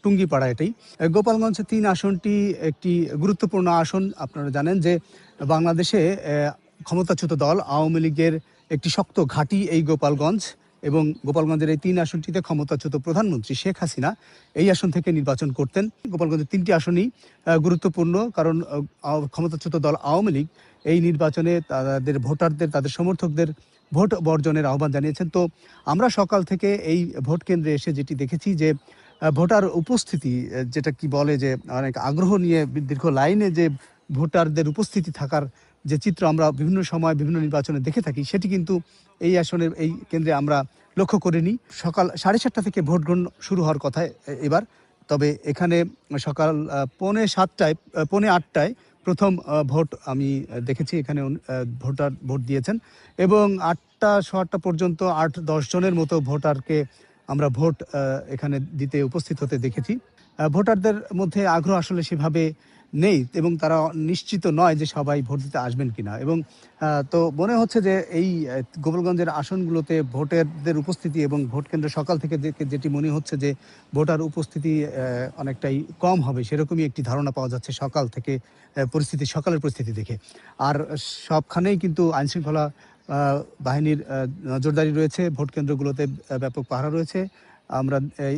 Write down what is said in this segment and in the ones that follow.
টুঙ্গিপাড়া এটাই। গোপালগঞ্জ ৩ আসনটি একটি গুরুত্বপূর্ণ আসন। আপনারা জানেন যে বাংলাদেশে ক্ষমতাচ্যুত দল আওয়ামী লীগের একটি শক্ত ঘাঁটি এই গোপালগঞ্জ এবং গোপালগঞ্জের এই ৩ আসনটিতে ক্ষমতাচ্যুত প্রধানমন্ত্রী শেখ হাসিনা এই আসন থেকে নির্বাচন করতেন। গোপালগঞ্জের ৩টি আসনই গুরুত্বপূর্ণ কারণ ক্ষমতাচ্যুত দল আওয়ামী লীগ এই নির্বাচনে তাদের ভোটারদের, তাদের সমর্থকদের ভোট বর্জনের আহ্বান জানিয়েছেন। তো আমরা সকাল থেকে এই ভোট কেন্দ্রে এসে যেটি দেখেছি যে ভোটার উপস্থিতি যেটা কি বলে যে অনেক আগ্রহ নিয়ে দীর্ঘ লাইনে যে ভোটারদের উপস্থিতি থাকার যে চিত্র আমরা বিভিন্ন সময় বিভিন্ন নির্বাচনে দেখে থাকি সেটি কিন্তু এই আসনের এই কেন্দ্রে আমরা লক্ষ্য করিনি। সকাল 7:30 থেকে ভোট গ্রহণ শুরু হওয়ার কথা এবার। তবে এখানে সকাল পৌনে 7টায় পৌনে 8টায় প্রথম ভোট আমি দেখেছি এখানে ভোটার ভোট দিয়েছেন এবং 8টা সোয়া 8টা পর্যন্ত 8-10 জনের মতো ভোটারকে আমরা ভোট এখানে দিতে উপস্থিত হতে দেখেছি। ভোটারদের মধ্যে আগ্রহ আসলে সেভাবে নেই এবং তারা নিশ্চিত নয় যে সবাই ভোট দিতে আসবেন কিনা এবং তো মনে হচ্ছে যে এই গোপালগঞ্জের আসনগুলোতে ভোটারদের উপস্থিতি এবং ভোট কেন্দ্র সকাল থেকে যেটি মনে হচ্ছে যে ভোটার উপস্থিতি অনেকটাই কম হবে সেরকমই একটি ধারণা পাওয়া যাচ্ছে সকাল থেকে সকালের পরিস্থিতি দেখে। আর সবখানেই কিন্তু আইনশৃঙ্খলা বাহিনীর নজরদারি রয়েছে। ভোট কেন্দ্রগুলোতে ব্যাপক পাহারা রয়েছে। আমরা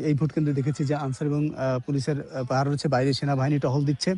এই ভোট কেন্দ্রে দেখেছি যে আনসার এবং পুলিশের পাহারা রয়েছে। বাইরে সেনাবাহিনী টহল দিচ্ছে।